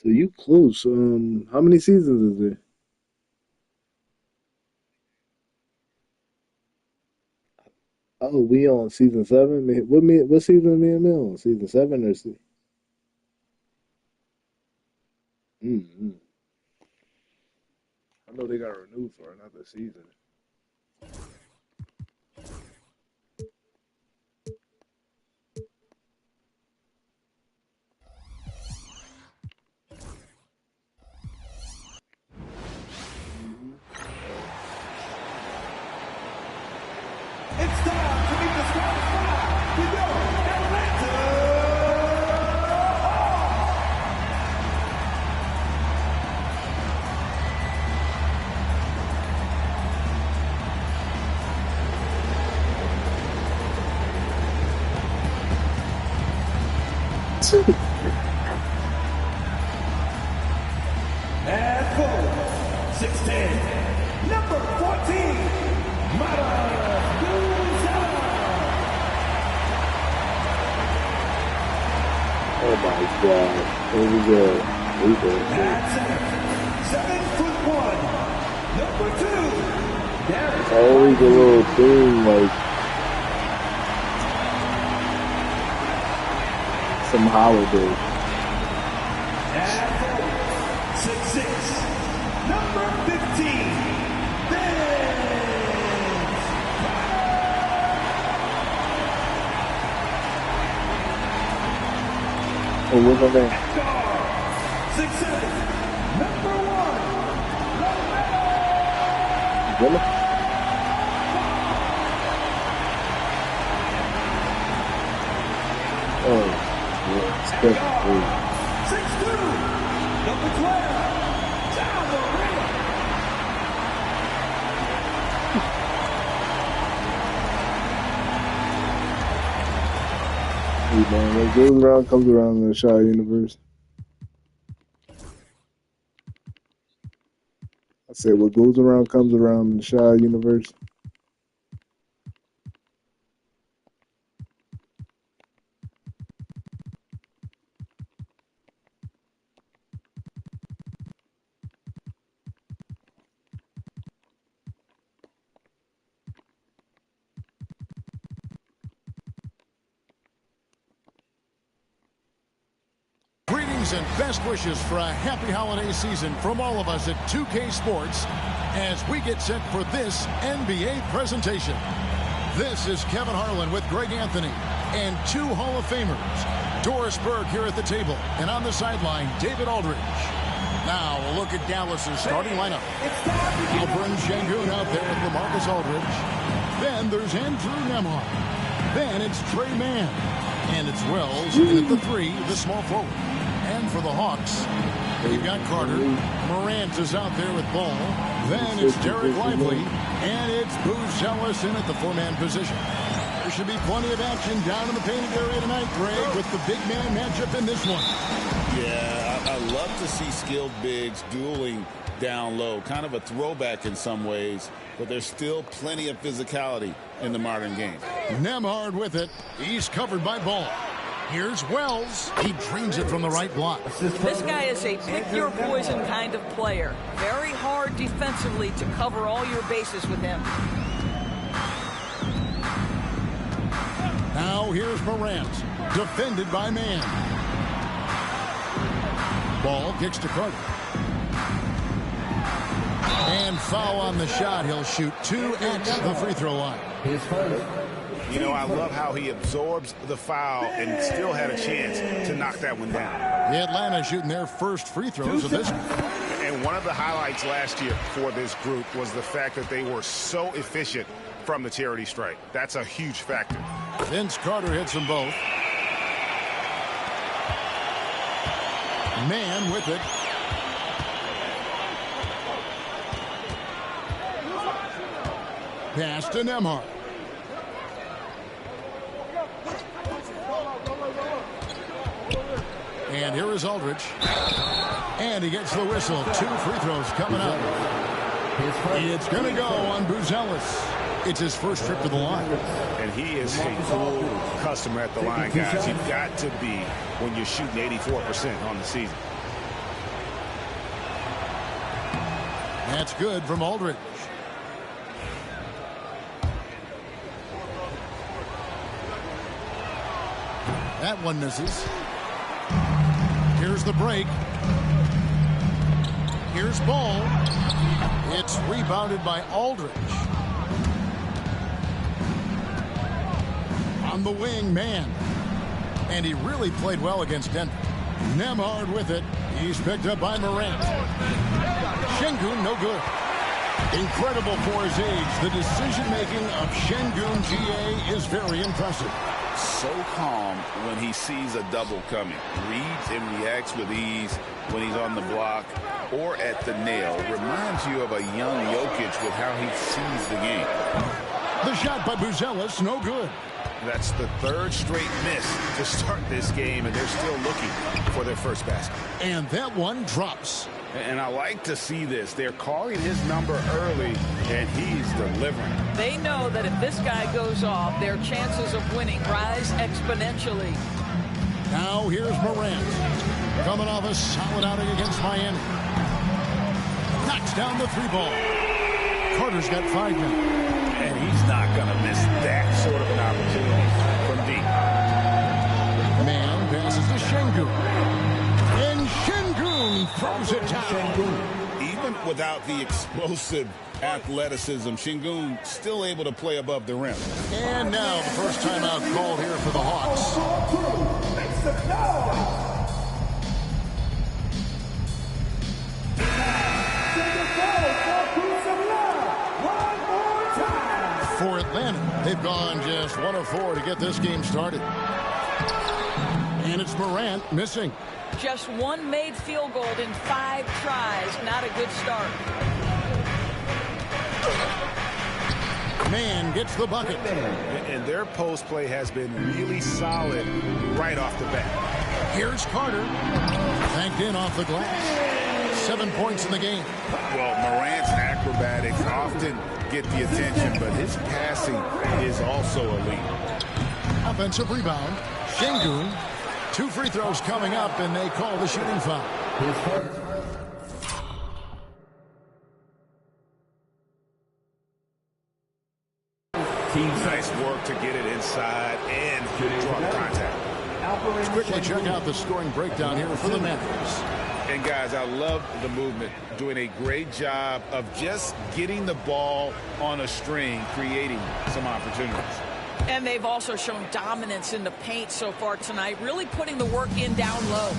So you close. How many seasons is there? Oh, we on season seven. What season me and Mel on? Season seven or se mm I know they got renewed for another season. It's time to meet the starting five with your Atlanta and for 16, number 14, Mavs. Oh my God. Here we go. We go. At center, 7'1", number 2, It's Derek always a White. little thing like some holiday. At forward, 6'6", number 15, Vince. Oh, what's my name? At guard, 6'7", number 1, LaMelo. Really? Oh, yeah, it's At definitely. guard, 6'2", number 12, John Morant. Hey, man, what goes around comes around in the Shy universe. I said, what goes around comes around in the Shy universe. Greetings and best wishes for a happy holiday season from all of us at 2K Sports as we get set for this NBA presentation. This is Kevin Harlan with Greg Anthony and two Hall of Famers, Doris Berg here at the table, and on the sideline, David Aldridge. Now a look at Dallas's starting lineup. Alperen Sengun out there with Lamarcus Aldridge. Then there's Andrew Nemhart. Then it's Trey Mann. And it's Wells in at the 3, the small forward. And for the Hawks, you've got Carter. Morant is out there with Ball. Then it's Derek Lively. And it's Booz Ellis in at the 4-man position. There should be plenty of action down in the painting area tonight, Greg, with the big man matchup in this one. Yeah, I love to see skilled bigs dueling down low. Kind of a throwback in some ways, but there's still plenty of physicality in the modern game. Nemhart with it. He's covered by Ball. Here's Wells. He drains it from the right block. This guy is a pick-your-poison kind of player. Very hard defensively to cover all your bases with him. Now here's Morant. Defended by Mann. Ball kicks to Carter. And foul on the shot. He'll shoot 2 at the free throw line. You know, I love how he absorbs the foul and still had a chance to knock that one down. Atlanta shooting their first free throws of this. And one of the highlights last year for this group was the fact that they were so efficient from the charity stripe. That's a huge factor. Vince Carter hits them both. Mann with it. Pass to Nemhart. And here is Aldridge. And he gets the whistle. 2 free throws coming up. It's going to go on Booz Ellis. It's his first trip to the line. And he is a cool customer at the line, guys. You've got to be when you're shooting 84% on the season. That's good from Aldridge. That one misses. Here's the break. Here's ball. It's rebounded by Aldridge. On the wing, man. And he really played well against Denver. Nemhart with it. He's picked up by Morant. Sengun, no good. Incredible for his age. The decision-making of Sengun, GA, is very impressive. So calm when he sees a double coming. Reads and reacts with ease when he's on the block or at the nail. Reminds you of a young Jokic with how he sees the game. The shot by Buzelis, no good. That's the third straight miss to start this game, and they're still looking for their first basket. And that one drops. And I like to see this. They're calling his number early, and he's delivering. They know that if this guy goes off, their chances of winning rise exponentially. Now here's Morant. Coming off a solid outing against Miami. Knocks down the three ball. Carter's got 5 now. And he's not going to miss that sort of an opportunity from deep. Man passes to Sengun. And Sengun throws it down. Even without the explosive athleticism, Sengun still able to play above the rim. And now the first timeout called here for the Hawks. For Atlanta, they've gone just 1 of 4 to get this game started. And it's Morant missing. Just one made field goal in 5 tries. Not a good start. Man gets the bucket. And their post play has been really solid right off the bat. Here's Carter. Banked in off the glass. 7 points in the game. Well, Morant's acrobatics often get the attention, but his passing is also elite. Offensive rebound. Sengun. 2 free throws coming up, and they call the shooting foul. Nice work to get it inside and draw contact. Let's quickly check out the scoring breakdown here for the Mavs. And guys, I love the movement, doing a great job of just getting the ball on a string, creating some opportunities. And they've also shown dominance in the paint so far tonight, really putting the work in down low.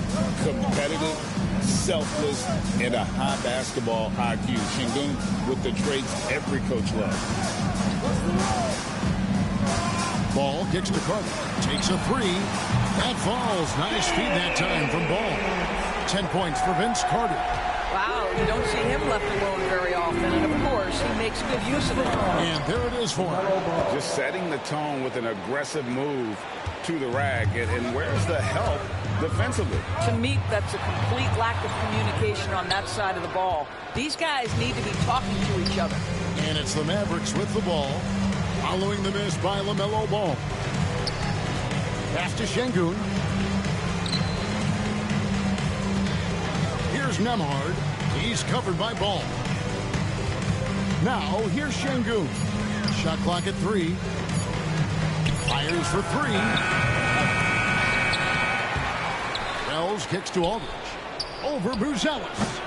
Competitive, selfless, and a high basketball IQ. Sengun with the traits every coach loves. Ball kicks to Carter. Takes a 3. That falls. Nice feed that time from Ball. 10 points for Vince Carter. Wow, you don't see him left alone very often. And, of course, he makes good use of it. And there it is for him. Just setting the tone with an aggressive move to the rack. And where's the help defensively? To me, that's a complete lack of communication on that side of the ball. These guys need to be talking to each other. And it's the Mavericks with the ball. Following the miss by LaMelo Ball. Pass to Sengun. Here's Nemhart. He's covered by Ball. Now, here's Sengun. Shot clock at 3. Fires for 3. Wells kicks to Aldridge. Over Buzelis.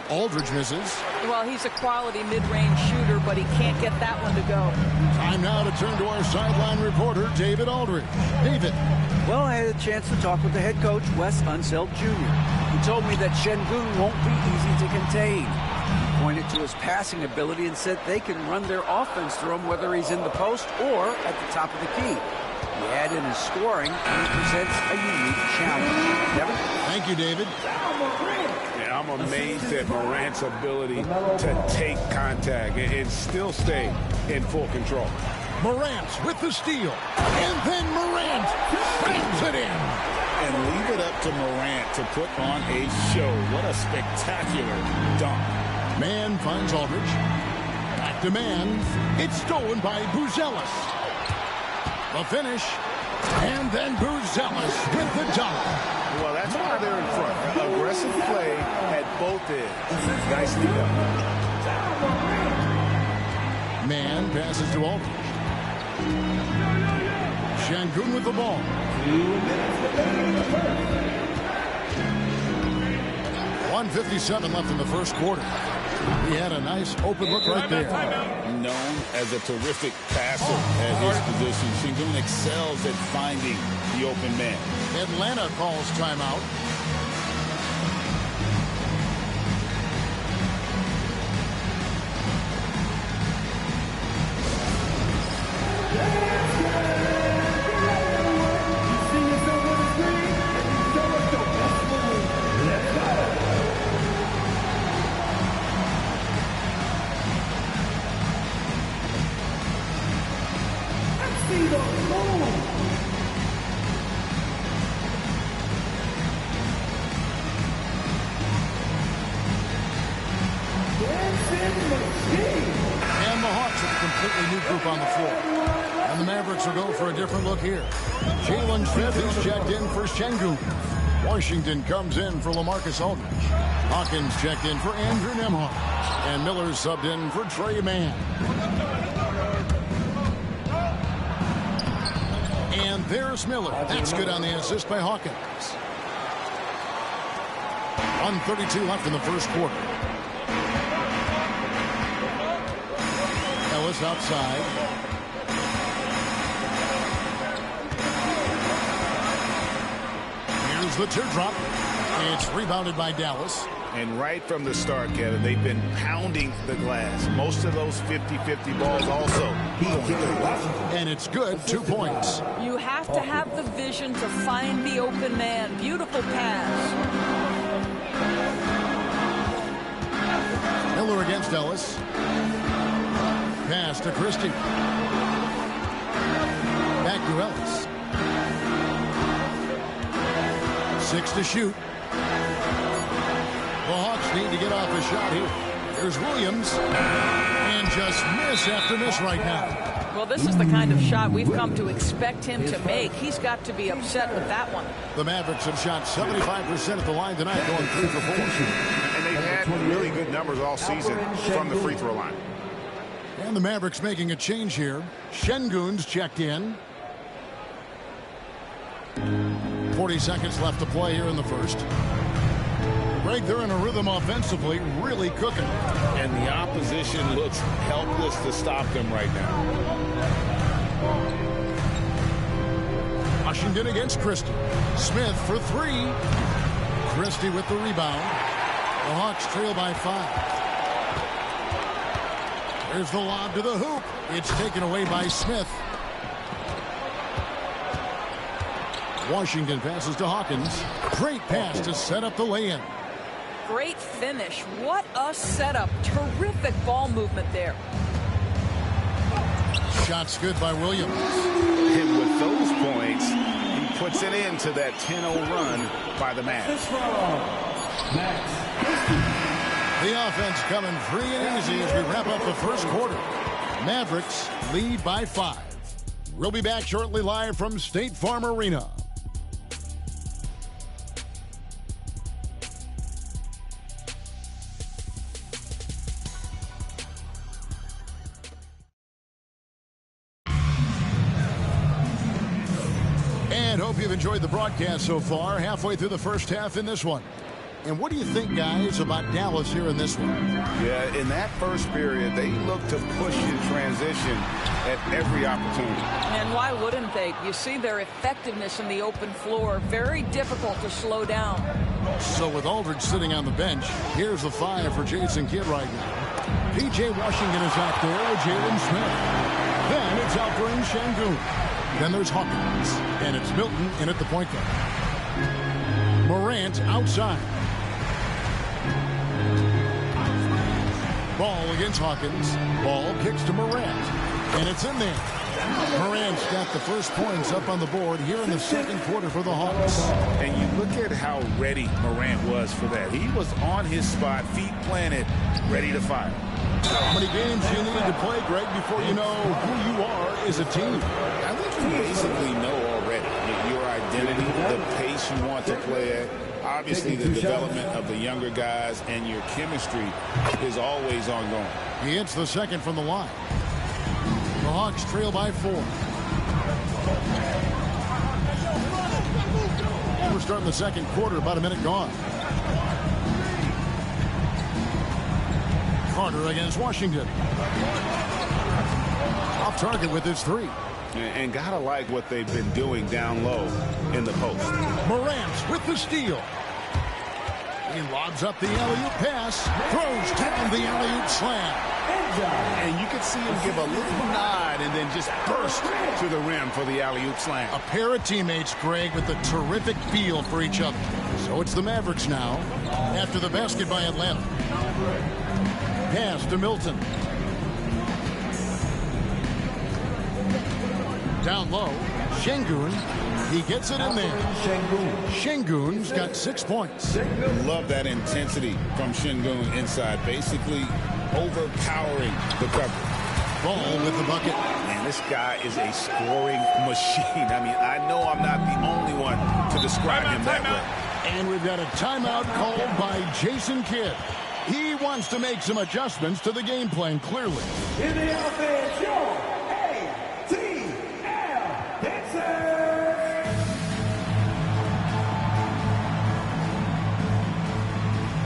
Aldridge misses. Well, he's a quality mid-range shooter, but he can't get that one to go. Time now to turn to our sideline reporter, David Aldridge. David. Well, I had a chance to talk with the head coach, Wes Unseld Jr. He told me that Sengun won't be easy to contain. He pointed to his passing ability and said they can run their offense through him whether he's in the post or at the top of the key. He add in his scoring, and he presents a unique challenge. Never? Thank you, David. I'm amazed at Morant's ability to take contact and still stay in full control. Morant with the steal. And then Morant bangs it in. And leave it up to Morant to put on a show. What a spectacular dunk. Man finds Aldridge. Back to man. It's stolen by Buzelis. The finish. And then Buzelis with the dunk. Well, that's why they're in front. Aggressive play at both ends. Nicely done. Man passes to Aldridge. Sengun with the ball. 1:57 left in the first quarter. He had a nice open look right there. Known as a terrific passer at his position, Sengun excels at finding the open man. Atlanta calls timeout. And the Hawks with a completely new group on the floor. And the Mavericks will go for a different look here. Jalen Smith is checked in for Sengun. Washington comes in for Lamarcus Aldridge. Hawkins checked in for Andrew Nemhart. And Miller subbed in for Trey Mann. And there's Miller. That's good on the assist by Hawkins. 1:32 left in the first quarter. Ellis outside. Here's the teardrop. It's rebounded by Dallas. And right from the start, Kevin, they've been pounding the glass. Most of those 50-50 balls also. And it's good. 2 points. You have to have the vision to find the open man. Beautiful pass. Miller against Ellis. Pass to Christie. Back to Ellis. 6 to shoot. The Hawks need to get off a shot here. There's Williams. And just miss after miss right now. Well, this is the kind of shot we've come to expect him to make. He's got to be upset with that one. The Mavericks have shot 75% at the line tonight, going 3 for 4. And they've had really good numbers all season from the free throw line. And the Mavericks making a change here. Sengun's checked in. 40 seconds left to play here in the first. Greg, they're in a rhythm offensively, really cooking. And the opposition looks helpless to stop them right now. Washington against Christie. Smith for 3. Christie with the rebound. The Hawks trail by 5. There's the lob to the hoop. It's taken away by Smith. Washington passes to Hawkins. Great pass to set up the lay-in. Great finish. What a setup. Terrific ball movement there. Shots good by Williams. And with those points, he puts it into that 10-0 run by the Mavs. The offense coming free and easy as we wrap up the first quarter. Mavericks lead by 5. We'll be back shortly live from State Farm Arena. And hope you've enjoyed the broadcast so far. Halfway through the first half in this one. And what do you think, guys, about Dallas here in this one? Yeah, in that first period, they looked to push in transition at every opportunity. And why wouldn't they? You see their effectiveness in the open floor. Very difficult to slow down. So with Aldridge sitting on the bench, here's the 5 for Jason Kidd right now. P.J. Washington is out there with Jalen Smith. Then it's Alperen Sengun. Then there's Hawkins. And it's Milton in at the point guard. Morant outside. Ball against Hawkins. Ball kicks to Morant. And it's in there. Morant's got the first points up on the board here in the second quarter for the Hawks. And you look at how ready Morant was for that. He was on his spot, feet planted, ready to fire. How many games do you need to play, Greg, before you know who you are as a team? I think you basically know already your identity, the pace you want to play at. obviously the development of the younger guys and your chemistry is always ongoing. He hits the second from the line. The Hawks trail by 4. We're starting the second quarter, about a minute gone. Carter against Washington. Off target with his 3. And gotta like what they've been doing down low in the post. Morant with the steal. He lobs up the alley-oop pass, throws down the alley-oop slam. And you can see him give a little nod and then just burst to the rim for the alley-oop slam. A pair of teammates, Greg, with a terrific feel for each other. So it's the Mavericks now, after the basket by Atlanta. Pass to Milton. Down low, Sengun. He gets it in there. Sengun's got 6 points. Love that intensity from Sengun inside, basically overpowering the coverage. Ball with the bucket. Man, this guy is a scoring machine. I mean, I know I'm not the only one to describe him that way. And we've got a timeout called by Jason Kidd. He wants to make some adjustments to the game plan, clearly. In the offense, your ATL dancer.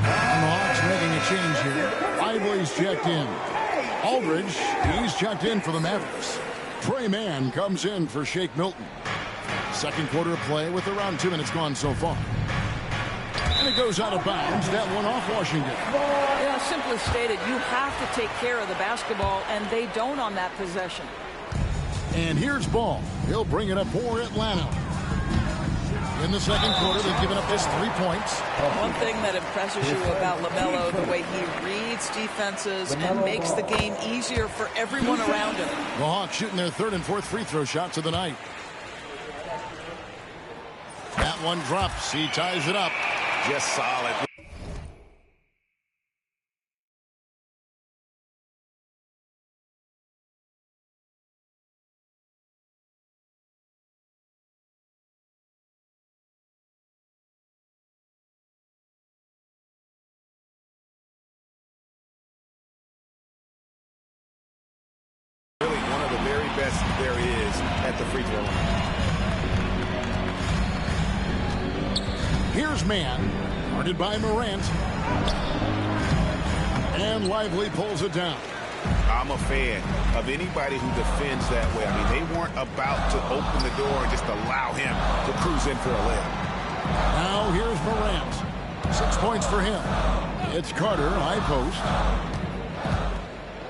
And the Hawks making a change here. Lively's checked in. Aldridge, he's checked in for the Mavericks. Trey Mann comes in for Shake Milton. Second quarter of play with around 2 minutes gone so far. And it goes out of bounds. That one off Washington. Yeah, simply stated, you have to take care of the basketball, and they don't on that possession. And here's Ball. He'll bring it up for Atlanta. In the second quarter, they've given up just 3 points. One thing that impresses you about LaMelo, the way he reads defenses and makes the game easier for everyone around him. The Hawks shooting their third and fourth free throw shots of the night. That one drops. He ties it up. Just solid. Really one of the very best there is at the free throw line. Here's Mann, guarded by Morant. And Lively pulls it down. I'm a fan of anybody who defends that way. I mean, they weren't about to open the door and just allow him to cruise in for a layup. Now here's Morant. 6 points for him. It's Carter, high post.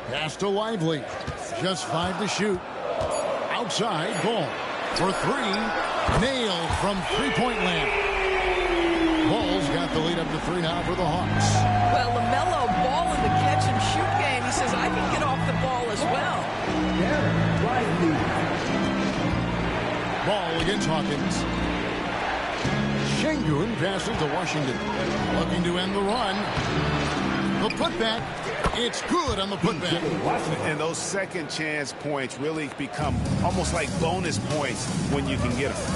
Pass to Lively. Just 5 to shoot. Outside, Ball for 3. Nailed from three-point land. Ball's got the lead up to 3 now for the Hawks. Well, LaMelo ball in the catch and shoot game. He says, I can get off the ball as well. Ball against Hawkins. Sengun passes to Washington. Looking to end the run. The putback. It's good on the putback. And those second chance points really become almost like bonus points when you can get them.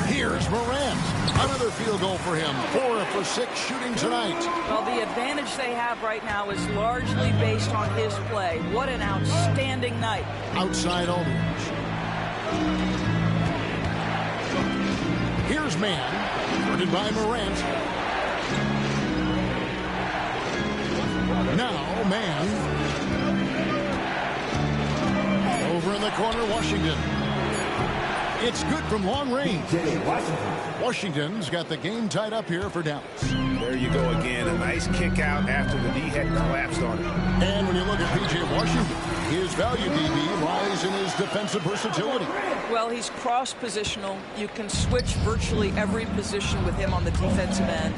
Here's Morant. Another field goal for him. 4 for 6 shooting tonight. Well, the advantage they have right now is largely based on his play. What an outstanding night. Outside Aldridge. Here's Mann. Guarded by Morant. Now Mann. Over in the corner, Washington. It's good from long range. Washington's got the game tied up here for Dallas. There you go again. A nice kick out after the D had collapsed on it. And when you look at P.J. Washington, his value, DB, lies in his defensive versatility. Well, he's cross-positional. You can switch virtually every position with him on the defensive end.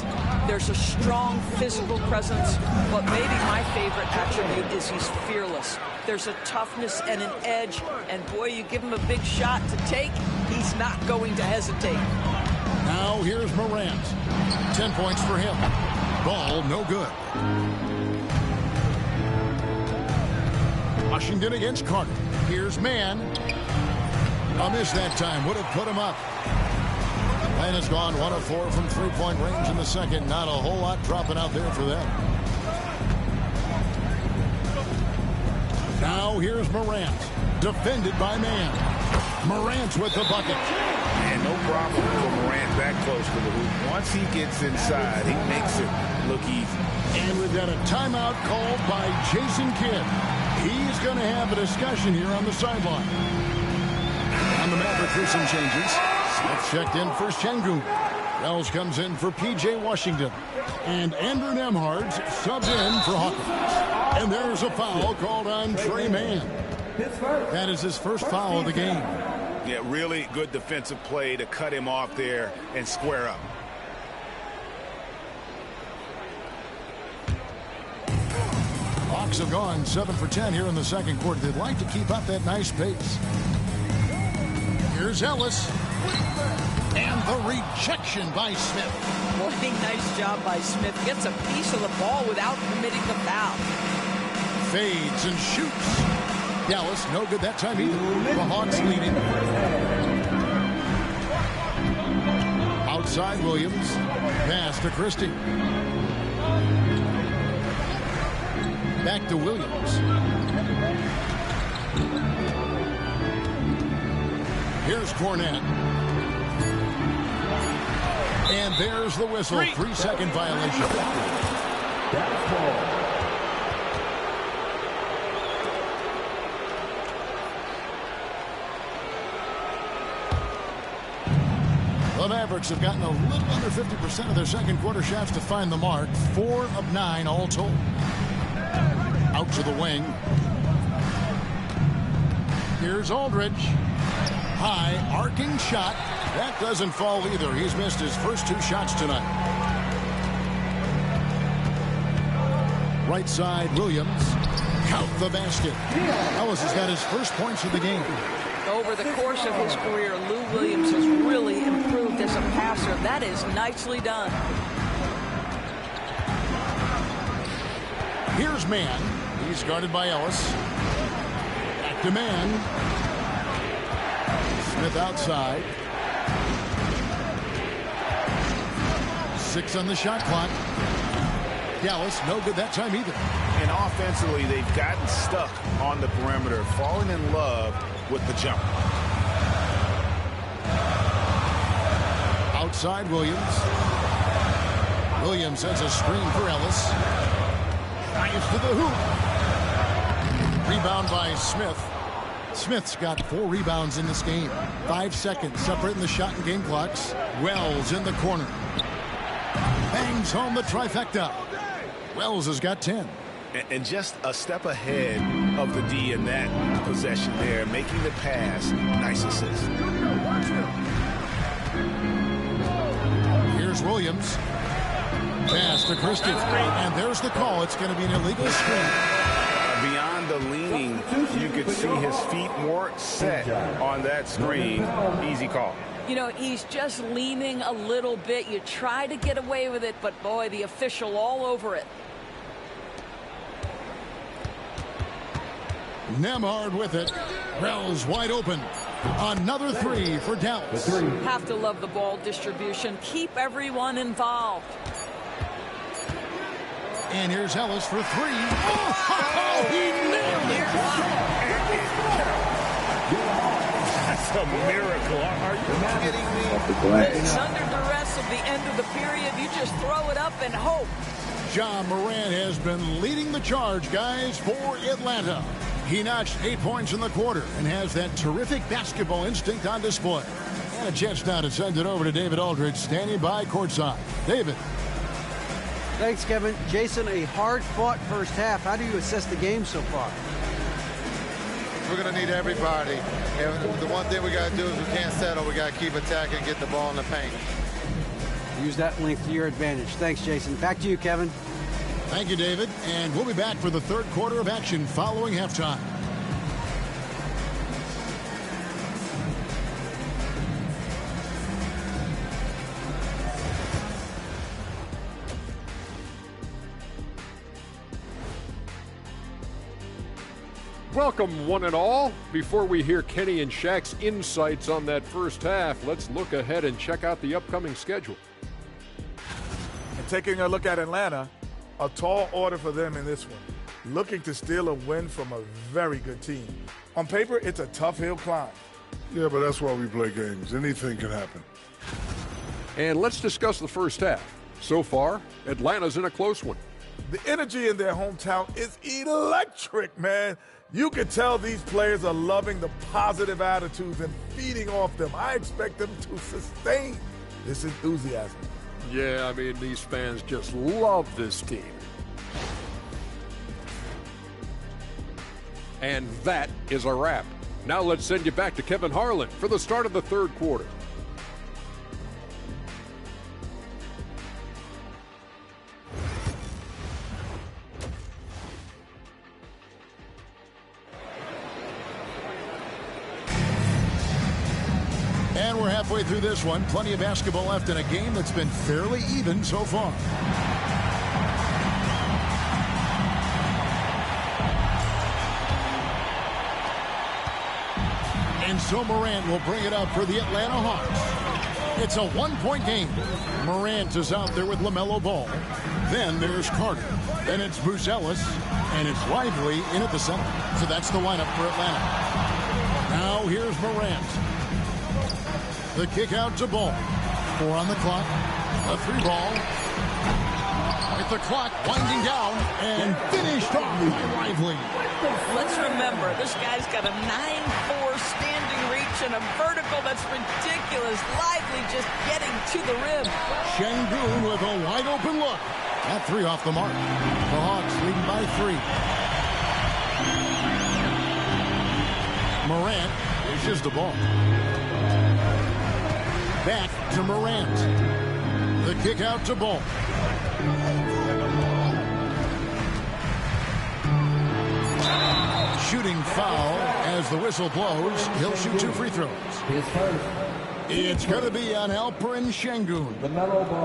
There's a strong physical presence, but maybe my favorite attribute is he's fearless. There's a toughness and an edge, and boy, you give him a big shot to take, he's not going to hesitate. Now here's Morant. 10 points for him. Ball no good. Washington against Carter. Here's Mann. A miss that time. Would have put him up. Atlanta's gone 1 of 4 from three-point range in the second. Not a whole lot dropping out there for them. Now here's Morant, defended by Mann. Morant with the bucket. And no problem for Morant that close to the hoop. Once he gets inside, he makes it look easy. And we've got a timeout called by Jason Kidd. He's going to have a discussion here on the sideline. On the Maverick through some changes. Smith checked in for Sengun. Wells comes in for P.J. Washington. And Andrew Nemhart subs in for Hawkins. And there's a foul called on Trey Mann. That is his first foul of the game. Yeah, really good defensive play to cut him off there and square up. Hawks have gone 7 for 10 here in the second quarter. They'd like to keep up that nice pace. Here's Ellis. And the rejection by Smith. Boy, nice job by Smith. Gets a piece of the ball without committing the foul. Fades and shoots. Dallas, no good that time either. The Hawks leading. Outside Williams. Pass to Christie. Back to Williams. Here's Cornette. And there's the whistle. 3-second violation. That's ball. The Mavericks have gotten a little under 50% of their second quarter shots to find the mark. 4 of 9 all told. Out to the wing. Here's Aldridge. High arcing shot. That doesn't fall either. He's missed his first 2 shots tonight. Right side, Williams. Count the basket. Ellis has got his first points of the game. Over the course of his career, Lou Williams has really improved as a passer. That is nicely done. Here's Mann. He's guarded by Ellis. Back to Mann. Smith outside. 6 on the shot clock. Dallas, no good that time either. And offensively, they've gotten stuck on the perimeter, falling in love with the jump. Outside Williams. Williams has a screen for Ellis. Drives to the hoop. Rebound by Smith. Smith's got 4 rebounds in this game. 5 seconds separating the shot and game clocks. Wells in the corner. Bangs home the trifecta. Wells has got 10. And just a step ahead of the D in that possession there, making the pass. Nice assist. Here's Williams. Pass to Christie. And there's the call. It's going to be an illegal screen. Beyond the leaning, you could see his feet more set on that screen. Easy call. You know, he's just leaning a little bit. You try to get away with it, but boy, the official all over it. Nemhart with it. Wells wide open. Another 3 for Dallas. Have to love the ball distribution. Keep everyone involved. And here's Ellis for 3. Oh, he nailed it. That's a miracle. Are you kidding me? It's under duress of the end of the period. You just throw it up and hope. Ja Morant has been leading the charge, guys, for Atlanta. He notched 8 points in the quarter and has that terrific basketball instinct on display. And a chance now to send it over to David Aldridge, standing by courtside. David. Thanks, Kevin. Jason, a hard-fought first half. How do you assess the game so far? We're going to need everybody. And the one thing we got to do is we can't settle. We got to keep attacking and get the ball in the paint. Use that length to your advantage. Thanks, Jason. Back to you, Kevin. Thank you, David. And we'll be back for the third quarter of action following halftime. Welcome, one and all. Before we hear Kenny and Shaq's insights on that first half, let's look ahead and check out the upcoming schedule. And taking a look at Atlanta, a tall order for them in this one, looking to steal a win from a very good team. On paper, it's a tough hill climb. Yeah, but that's why we play games. Anything can happen. And let's discuss the first half. So far, Atlanta's in a close one. The energy in their hometown is electric, man. You can tell these players are loving the positive attitudes and feeding off them. I expect them to sustain this enthusiasm. Yeah, I mean, these fans just love this team. And that is a wrap. Now let's send you back to Kevin Harlan for the start of the third quarter. And we're halfway through this one. Plenty of basketball left in a game that's been fairly even so far. And so Morant will bring it up for the Atlanta Hawks. It's a one-point game. Morant is out there with LaMelo Ball. Then there's Carter. Then it's Buzelis. And it's Lively in at the center. So that's the lineup for Atlanta. Now here's Morant. The kick out to Ball. 4 on the clock. A 3 ball. With the clock winding down and finished off by Lively. Let's remember, this guy's got a 9'4" standing reach and a vertical that's ridiculous. Lively just getting to the rim. Sengun with a wide open look. That 3 off the mark. The Hawks leading by 3. Morant dishes the ball. Back to Morant. The kick out to Ball. Shooting foul as the whistle blows. He'll shoot 2 free throws. It's going to be on Alperen Sengun.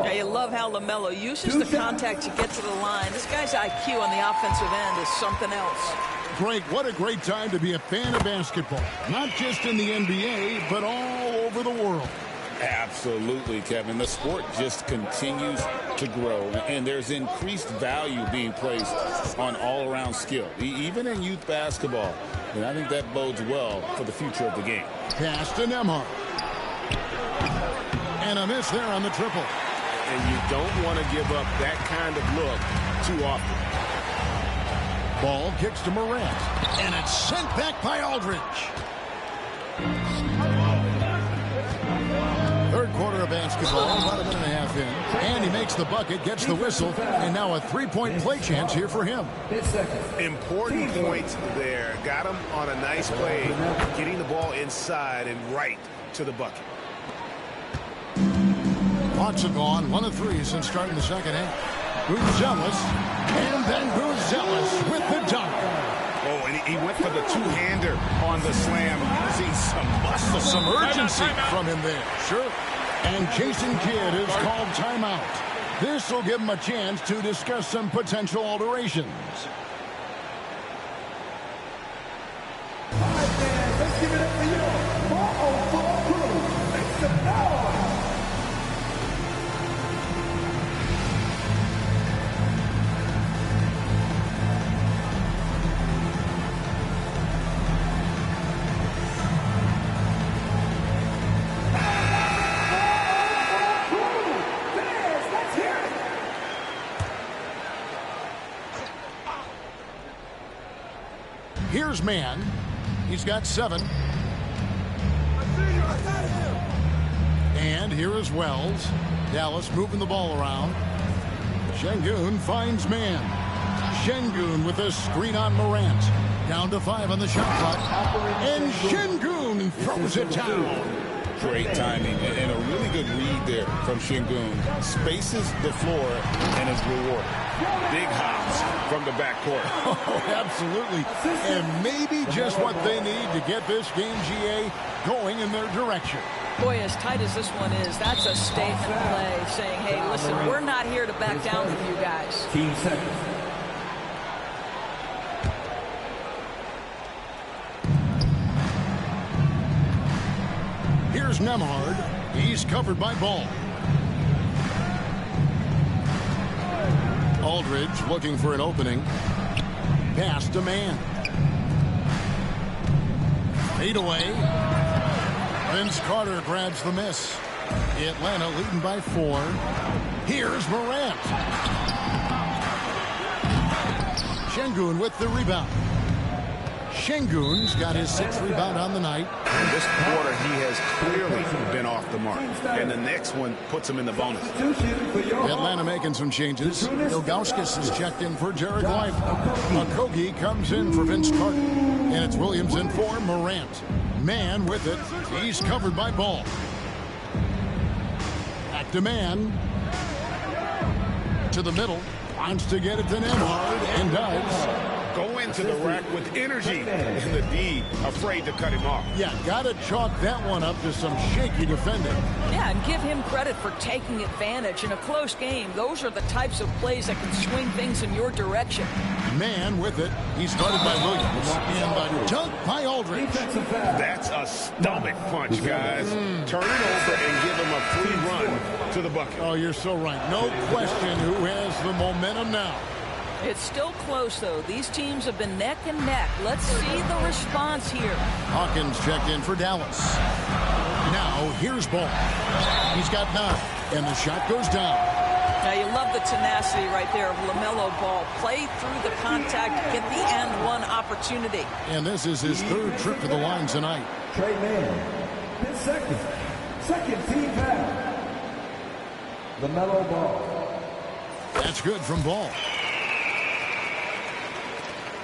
Yeah, you love how LaMelo uses the contact to get to the line. This guy's IQ on the offensive end is something else. Greg, what a great time to be a fan of basketball. Not just in the NBA, but all over the world. Absolutely, Kevin. The sport just continues to grow, and there's increased value being placed on all-around skill, even in youth basketball. And I think that bodes well for the future of the game. Pass to Nemhart. And a miss there on the triple. And you don't want to give up that kind of look too often. Ball kicks to Morant. And it's sent back by Aldridge. Third quarter of basketball, about a minute and a half in. And he makes the bucket, gets the whistle, and now a three-point play chance here for him. Important points there. Got him on a nice play, getting the ball inside and right to the bucket. Hawks have gone 1 of 3 since starting the second half. Buzelis, and then Buzelis with the dunk. Oh, and he went for the two-hander on the slam. See some muscle. Some urgency from him there. Sure. And Jason Kidd is called timeout. This will give him a chance to discuss some potential alterations. All right, man, let's give it up for you. 404 crew. Make some noise. Here's Man. He's got 7. And here is Wells. Dallas moving the ball around. Sengun finds Man. Sengun with a screen on Morant. Down to 5 on the shot clock. And Sengun throws it down. Great timing and a really good read there from Sengun. Spaces the floor and is rewarded. Big hops from the backcourt. Oh, absolutely. And maybe just what they need to get this game, GA, going in their direction. Boy, as tight as this one is, that's a statement play saying, hey, listen, we're not here to back down with you guys. Nemhart. He's covered by Ball. Aldridge looking for an opening. Pass to man. Fade away. Vince Carter grabs the miss. Atlanta leading by 4. Here's Morant. Sengun with the rebound. Sengun's got his 6th rebound on the night. In this quarter, he has clearly been off the mark. And the next one puts him in the bonus. Atlanta making some changes. Ilgauskas is checked in for Jared White. Okogie comes in for Vince Carter. And it's Williams in for Morant. Man with it. He's covered by Ball. Back to man. To the middle. Wants to get it to Nemhart and does. Go into the rack with energy. And the D afraid to cut him off. Yeah, got to chalk that one up to some shaky defending. Yeah, and give him credit for taking advantage. In a close game, those are the types of plays that can swing things in your direction. Man with it. He's guarded by Williams. And dunked by Aldridge. That's a stomach punch, guys. Turn it over and give him a free run to the bucket. Oh, you're so right. No question who has the momentum now. It's still close, though. These teams have been neck and neck. Let's see the response here. Hawkins checked in for Dallas. Now, here's Ball. He's got 9, and the shot goes down. Now, you love the tenacity right there of LaMelo Ball. Play through the contact, get the and one opportunity. And this is his 3rd trip to the line tonight. Trey Mann, his second team foul. LaMelo Ball. That's good from Ball.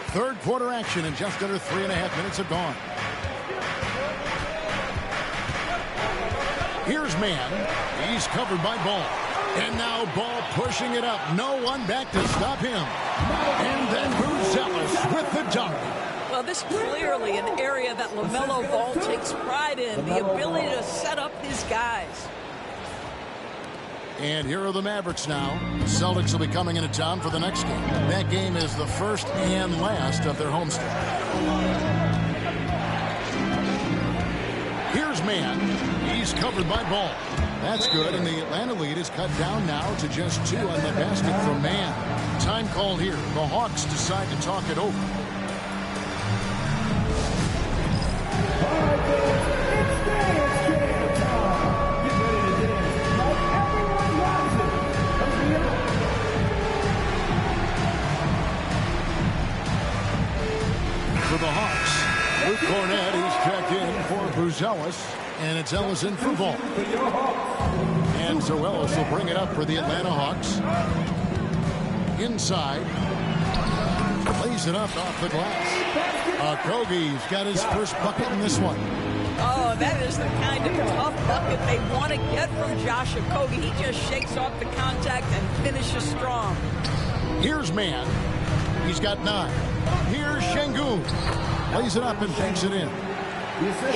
3rd quarter action, and just under 3.5 minutes have gone. Here's Man. He's covered by Ball. And now Ball pushing it up. No one back to stop him. And then Buzelis with the dunk. Well, this is clearly an area that LaMelo Ball takes pride in, the ability to set up his guys. And here are the Mavericks now. The Celtics will be coming into town for the next game. That game is the first and last of their homestand. Here's Man. He's covered by Ball. That's good, and the Atlanta lead is cut down now to just 2 on the basket from Man. Time called here. The Hawks decide to talk it over. For the Hawks, Luke Cornett, he's checked in for Buzelis, and it's Ellis in for Ball. And so Ellis will bring it up for the Atlanta Hawks. Inside, lays it up off the glass. Okogie's got his first bucket in this one. Oh, that is the kind of tough bucket they want to get from Josh Okogie. He just shakes off the contact and finishes strong. Here's Man. He's got 9. Here's Sengun. Lays it up and takes it in.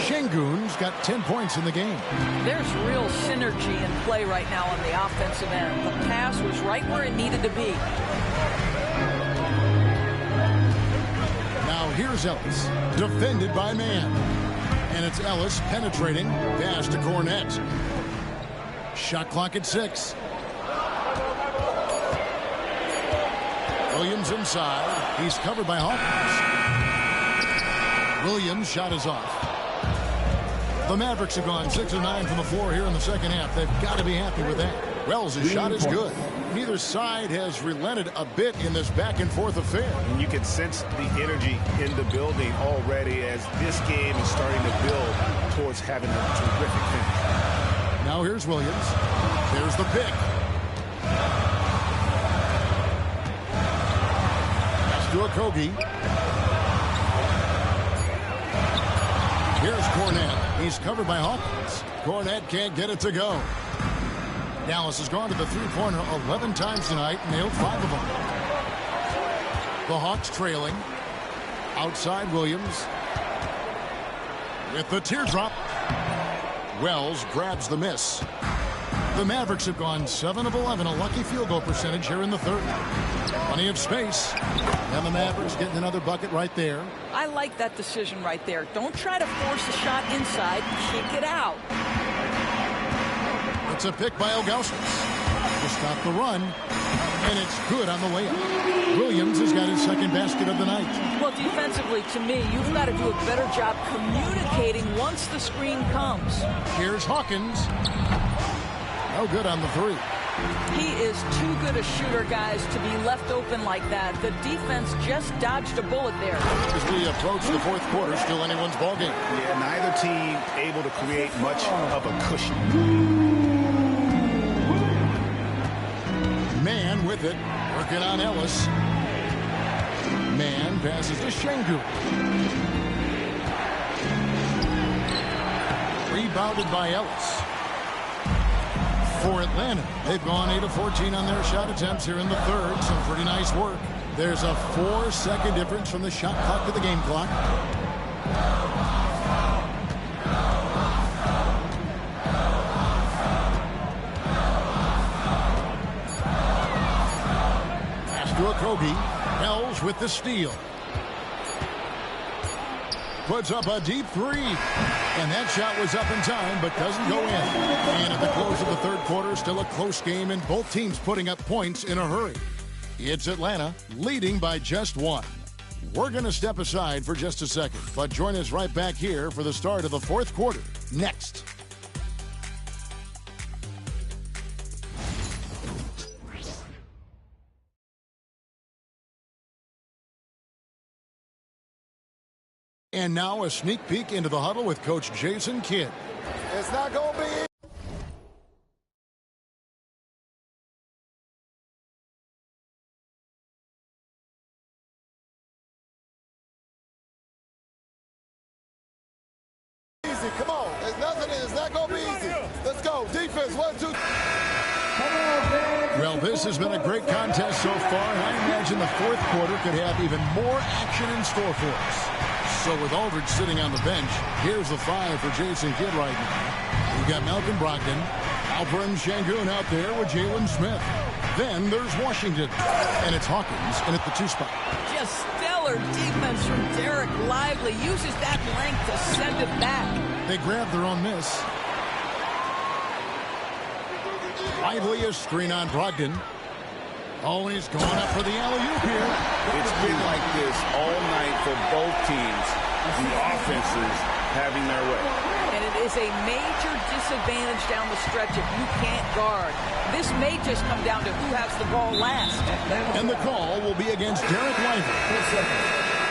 Sengun's got 10 points in the game. There's real synergy in play right now on the offensive end. The pass was right where it needed to be. Now here's Ellis, defended by Man. And it's Ellis penetrating, pass to Cornett. Shot clock at 6. Williams inside. He's covered by Hawkins. Williams' shot is off. The Mavericks have gone 6 of 9 from the floor here in the second half. They've got to be happy with that. Wells' shot is good. Neither side has relented a bit in this back-and-forth affair. And you can sense the energy in the building already as this game is starting to build towards having a terrific finish. Now here's Williams. There's the pick. Pass to Okogie. Here's Cornett. He's covered by Hawkins. Cornett can't get it to go. Dallas has gone to the three-pointer 11 times tonight and nailed 5 of them. The Hawks trailing. Outside Williams. With the teardrop. Wells grabs the miss. The Mavericks have gone 7 of 11, a lucky field goal percentage here in the third. Plenty of space. And the Mavericks getting another bucket right there. I like that decision right there. Don't try to force the shot inside. Kick it out. It's a pick by Ilgauskas to stop the run, and it's good on the way up. Williams has got his second basket of the night. Well, defensively, to me, you've got to do a better job communicating once the screen comes. Here's Hawkins. No good on the three. He is too good a shooter, guys, to be left open like that. The defense just dodged a bullet there. As we approach the fourth quarter, still anyone's ballgame. Yeah, neither team able to create much of a cushion. Man with it, working on Ellis. Man passes to Sengun. Rebounded by Ellis. For Atlanta, they've gone 8 of 14 on their shot attempts here in the third. Some pretty nice work. There's a 4-second difference from the shot clock to the game clock. Pass to Okogie. Wells with the steal. Puts up a deep three. And that shot was up in time, but doesn't go in. And at the close of the third quarter, still a close game, and both teams putting up points in a hurry. It's Atlanta leading by just 1. We're going to step aside for just a second, but join us right back here for the start of the fourth quarter next. And now a sneak peek into the huddle with Coach Jason Kidd. It's not going to be easy. Come on. There's nothing. It's not going to be easy. Let's go. Defense, 1, 2. Well, this has been a great contest so far, and I imagine the fourth quarter could have even more action in store for us. So with Aldridge sitting on the bench, here's the 5 for Jason Kidd right now. We've got Malcolm Brogdon, Alperen Sengun out there with Jalen Smith. Then there's Washington, and it's Hawkins in at the 2 spot. Just stellar defense from Derek Lively. Uses that length to send it back. They grab their own miss. Lively is screen on Brogdon. Oh, and he's going up for the alley-oop here. It's been like this all night for both teams. The offenses having their way. And it is a major disadvantage down the stretch if you can't guard. This may just come down to who has the ball last. And the call will be against Derek Lively.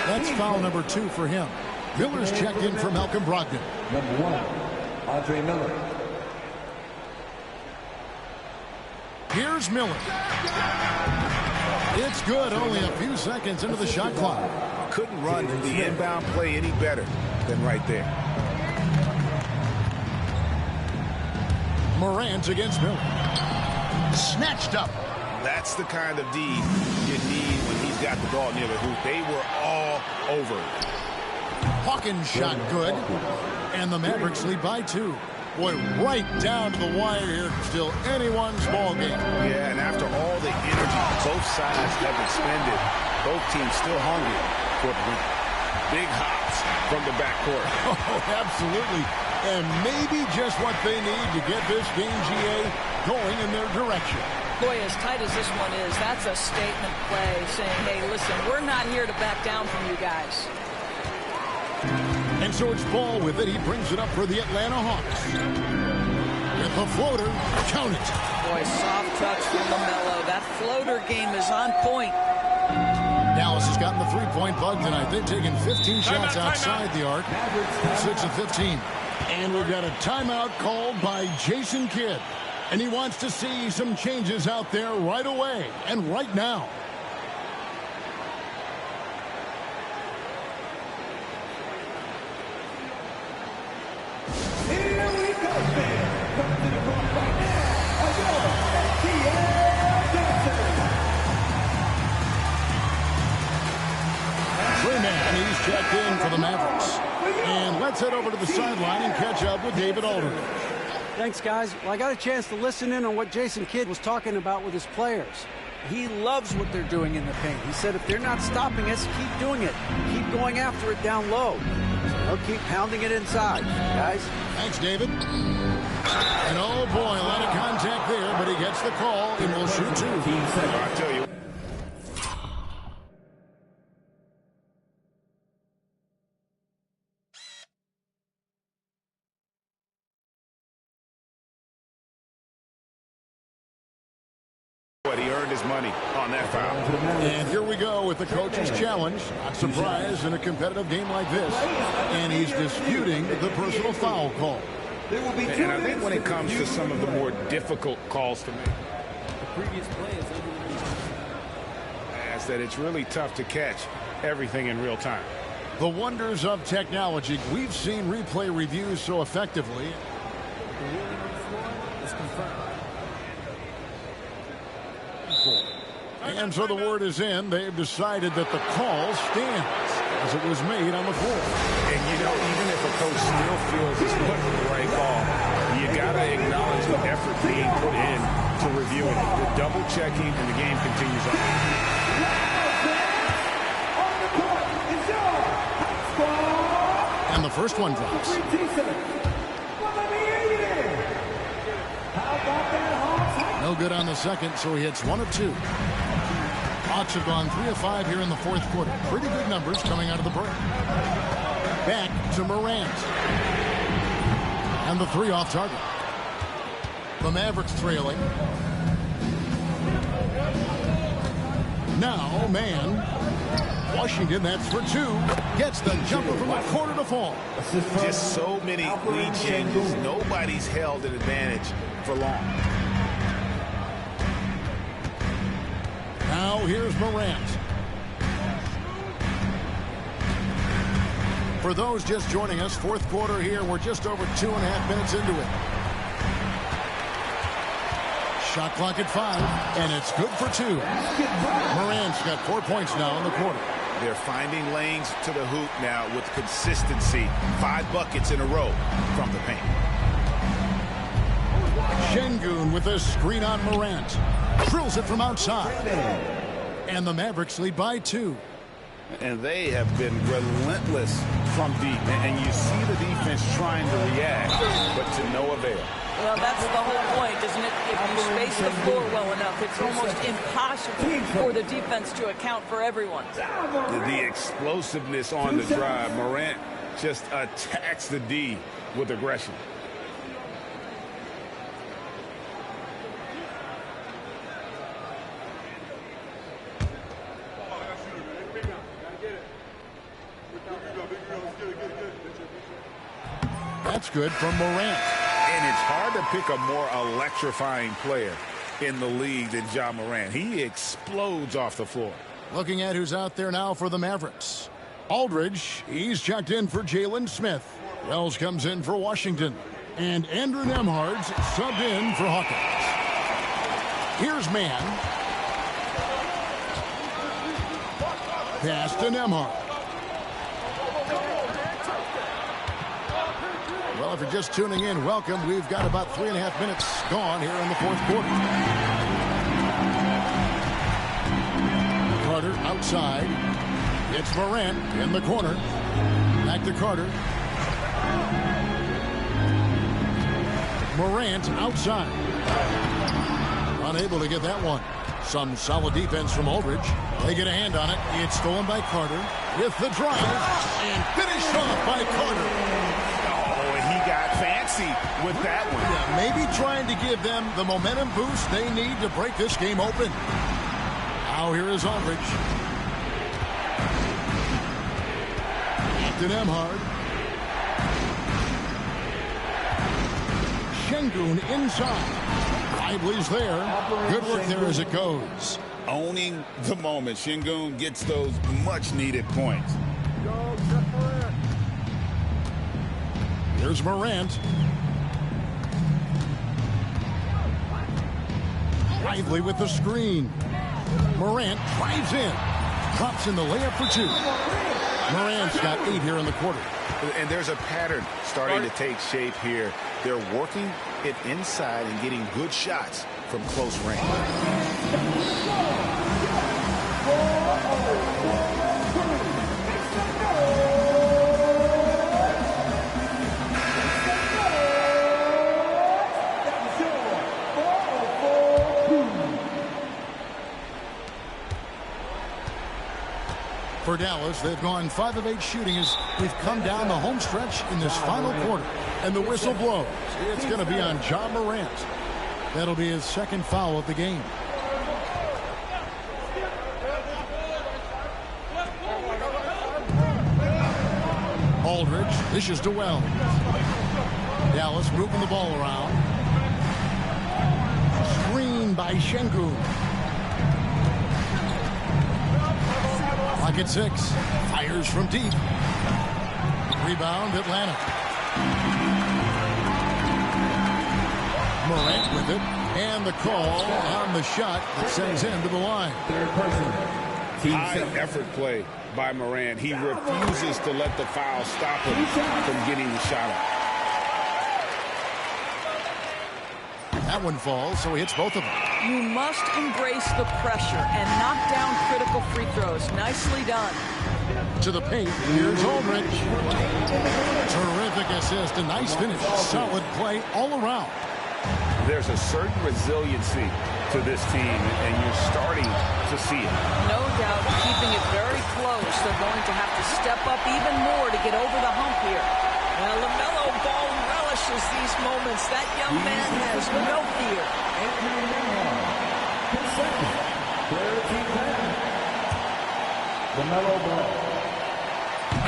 That's foul number 2 for him. Miller's checked in for Malcolm Brogdon. Number 1, Andre Miller. Here's Miller. It's good, only a few seconds into the shot clock. Couldn't run the inbound play any better than right there. Morant against Miller. Snatched up. That's the kind of D you need when he's got the ball near the hoop. They were all over it. Hawkins shot good, and the Mavericks lead by 2. Boy, right down to the wire here. Still anyone's ball game. Yeah, and after all the energy both sides have expended, both teams still hungry for the win. Big hops from the backcourt. Oh, absolutely. And maybe just what they need to get this game, GA, going in their direction. Boy, as tight as this one is, that's a statement play saying, hey, listen, we're not here to back down from you guys. And so it's Ball with it. He brings it up for the Atlanta Hawks. With the floater, count it. Boy, soft touch from LaMelo. That floater game is on point. Dallas has gotten the three-point bug tonight. They've taken 15 shots outside the arc. 6 of 15. And we've got a timeout called by Jason Kidd. And he wants to see some changes out there right away and right now. Here we go, fans. Coming to the court right now, another ATL dancer. Freeman, he's checked in for the Mavericks. And let's head over to the sideline and catch up with David Aldridge. Thanks, guys. Well, I got a chance to listen in on what Jason Kidd was talking about with his players. He loves what they're doing in the paint. He said if they're not stopping us, keep doing it. Keep going after it down low. They'll keep pounding it inside, guys. Thanks, David. And oh boy, a lot of contact there, but he gets the call and will shoot two. I tell you. But he earned his money on that foul. And here we go with the coach's challenge. Not surprised in a competitive game like this. And he's disputing the personal foul call. And I think when it comes to some of the more difficult calls to make, is that it's really tough to catch everything in real time. The wonders of technology. We've seen replay reviews so effectively. And so the word is in. They've decided that the call stands as it was made on the floor. And, you know, even if a coach still feels it's not the right call, you got to acknowledge the effort being put in to reviewing it. The double checking, and the game continues on. And the first one drops. No good on the second, so he hits 1 of 2. Hawks have gone 3 of 5 here in the fourth quarter. Pretty good numbers coming out of the break. Back to Morant. And the 3 off target. The Mavericks trailing. Now, man. Washington, that's for 2. Gets the jumper from the corner to fall. Just so many lead changes. Nobody's held an advantage for long. Now here's Morant. For those just joining us, fourth quarter here. We're just over 2.5 minutes into it. Shot clock at 5, and it's good for 2. Morant's got 4 points now in the quarter. They're finding lanes to the hoop now with consistency. 5 buckets in a row from the paint. Sengun with a screen on Morant. Drills it from outside. And the Mavericks lead by 2. And they have been relentless from deep. And you see the defense trying to react, but to no avail. Well, that's the whole point, isn't it? If you space the floor well enough, it's almost impossible for the defense to account for everyone. The explosiveness on the drive. Morant just attacks the D with aggression. That's good from Morant. And it's hard to pick a more electrifying player in the league than Ja Morant. He explodes off the floor. Looking at who's out there now for the Mavericks. Aldridge, he's checked in for Jalen Smith. Wells comes in for Washington. And Andrew Nemhart subbed in for Hawkins. Here's Man. Pass to Nemhart. Well, if you're just tuning in, welcome. We've got about 3.5 minutes gone here in the fourth quarter. Carter outside. It's Morant in the corner. Back to Carter. Morant outside. Unable to get that one. Some solid defense from Aldridge. They get a hand on it. It's stolen by Carter with the drive and finished off by Carter. Got fancy with that one. Yeah, maybe trying to give them the momentum boost they need to break this game open. Now here is Aldridge. To Nemhart. Sengun inside. Lively's there. Good work there as it goes. Owning the moment. Sengun gets those much-needed points. Here's Morant. Lively with the screen. Morant drives in. Drops in the layup for 2. Morant's got 8 here in the quarter. And there's a pattern starting to take shape here. They're working it inside and getting good shots from close range. Dallas. They've gone 5 of 8 shooting as we've come down the home stretch in this final quarter. And the whistle blows. It's going to be on Ja Morant. That'll be his second foul of the game. Aldridge dishes to Wells. Dallas moving the ball around. Screen by Sengun. Lock at 6. Fires from deep. Rebound Atlanta. Morant with it. And the call on the shot that sends him to the line. High effort play by Morant. He refuses to let the foul stop him from getting the shot up. That one falls, so he hits both of them. You must embrace the pressure and knock down critical free throws. Nicely done. To the paint, here's Aldridge. Terrific assist, a nice finish. Solid play all around. There's a certain resiliency to this team, and you're starting to see it. No doubt, keeping it very close. They're going to have to step up even more to get over the hump here. Well, LaMelo Ball relishes these moments. That young man has no fear. LaMelo Ball.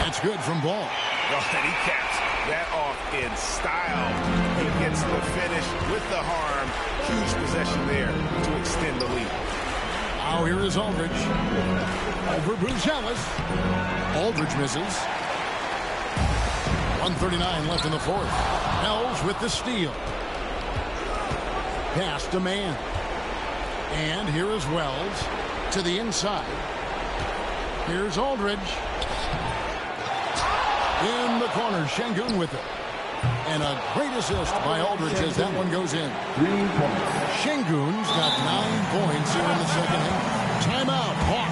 That's good from Ball. Oh, and he caps that off in style. He gets the finish with the harm. Huge possession there to extend the lead. Now here is Aldridge. Over Bruce Ellis. Aldridge misses. 1:39 left in the fourth. Ells with the steal. Pass to man. And here is Wells to the inside. Here's Aldridge. In the corner, Sengun with it. And a great assist by Aldridge as that one goes in. 3 points. Sengun's got 9 points here in the second half. Timeout, Hawks.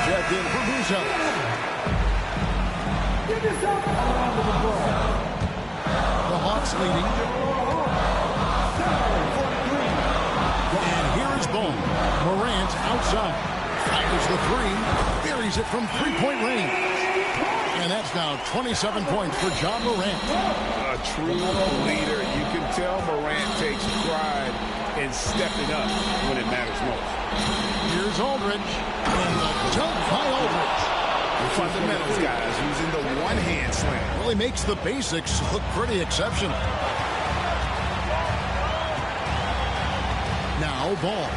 Checked in for Bruce Ellis. The Hawks leading. And here is Ball. Morant outside. Fires the 3. Buries it from 3-point range. And that's now 27 points for Ja Morant. A true leader. You can tell Morant takes pride in stepping up when it matters most. Here's Aldridge. And the dunk by Aldridge. The fundamentals, guys, using the one-hand slam. Well, he makes the basics look pretty exceptional. Now Ball.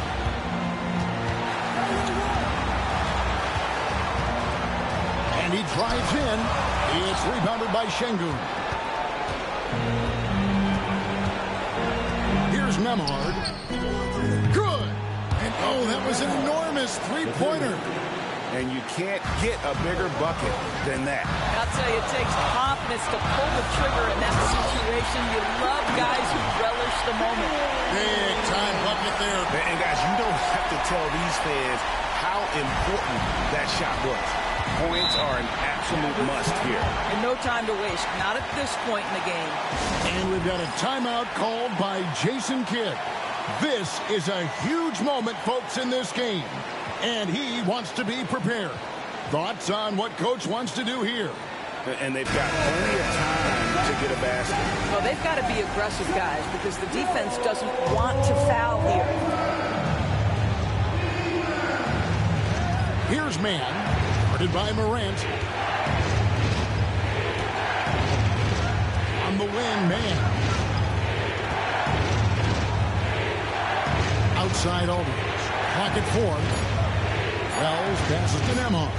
And he drives in. It's rebounded by Sengun. Here's Nemhart. Good. And oh, that was an enormous three-pointer. And you can't get a bigger bucket than that. I'll tell you, it takes confidence to pull the trigger in that situation. You love guys who relish the moment. Big time bucket there. And guys, you don't have to tell these fans how important that shot was. Points are an absolute must here. And no time to waste. Not at this point in the game. And we've got a timeout called by Jason Kidd. This is a huge moment, folks, in this game. And he wants to be prepared. Thoughts on what Coach wants to do here? And they've got plenty of time to get a basket. Well, they've got to be aggressive, guys, because the defense doesn't want to foul here. Here's man, guarded by Morant. On the wing, man. Outside Aldridge. Pocket 4. Wells passes to Nemhart.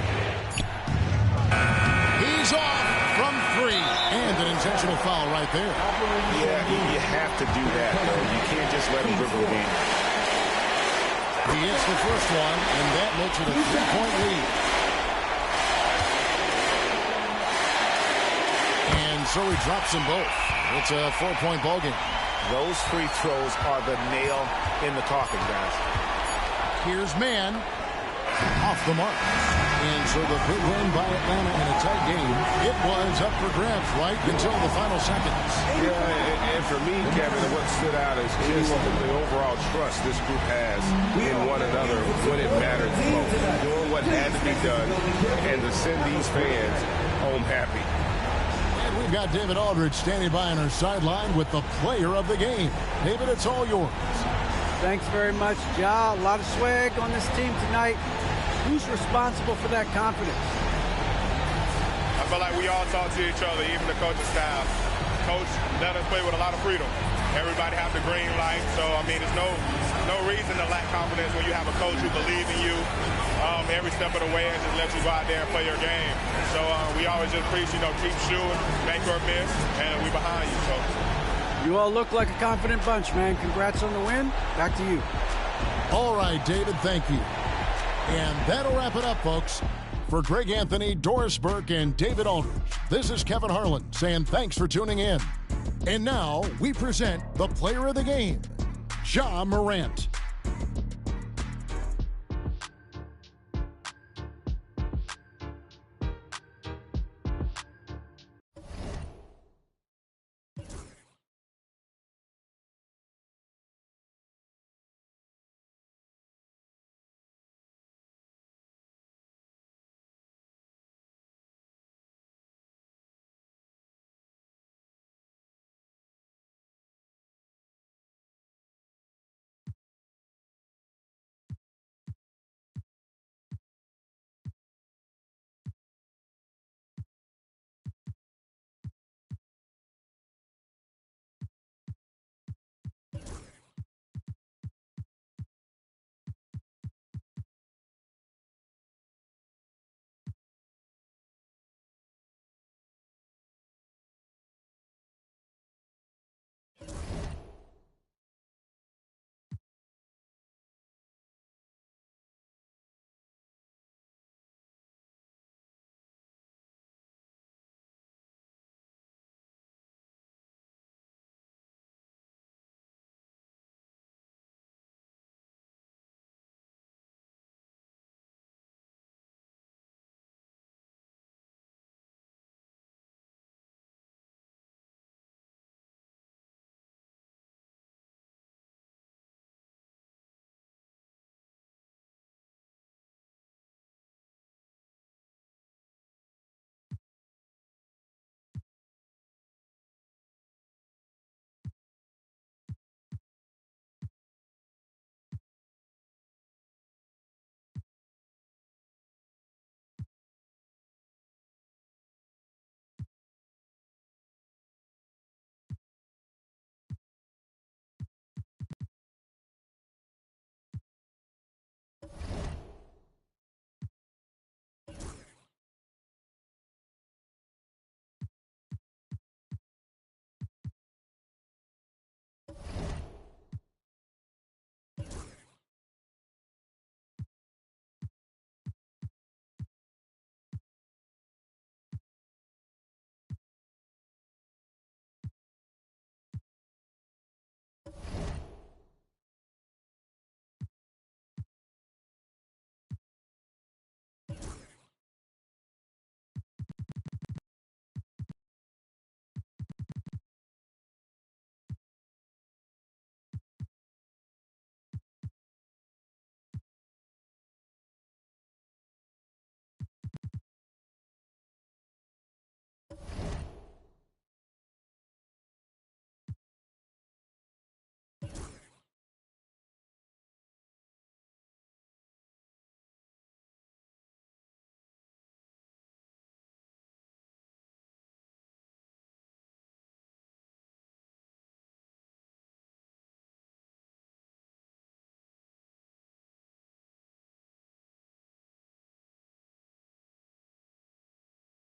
He's off from 3. And an intentional foul right there. Yeah, you have to do that, though. You can't just let him dribble the game. He hits the first one, and that makes it a 3-point lead. so he drops them both. It's a 4-point ball game. Those free throws are the nail in the coffin, guys. Here's Mann. Off the mark. And so the big win by Atlanta in a tight game. It was up for grabs right until the final seconds. Yeah, and for me, Kevin, what stood out is just the overall trust this group has in one another when it mattered the most. Doing what had to be done and to send these fans home happy. And we've got David Aldridge standing by on our sideline with the player of the game. David, it's all yours. Thanks very much, Ja. A lot of swag on this team tonight. Who's responsible for that confidence? I feel like we all talk to each other, even the coaching staff. Coach let us play with a lot of freedom. Everybody have the green light, so I mean, there's no reason to lack confidence when you have a coach who believes in you every step of the way and just lets you go out there and play your game. So we always just preach, keep shooting, make or miss, and we behind you, coach. You all look like a confident bunch, man. Congrats on the win. Back to you. All right, David, thank you. And that'll wrap it up, folks. For Greg Anthony, Doris Burke, and David Aldridge, this is Kevin Harlan saying thanks for tuning in. And now we present the player of the game, Ja Morant.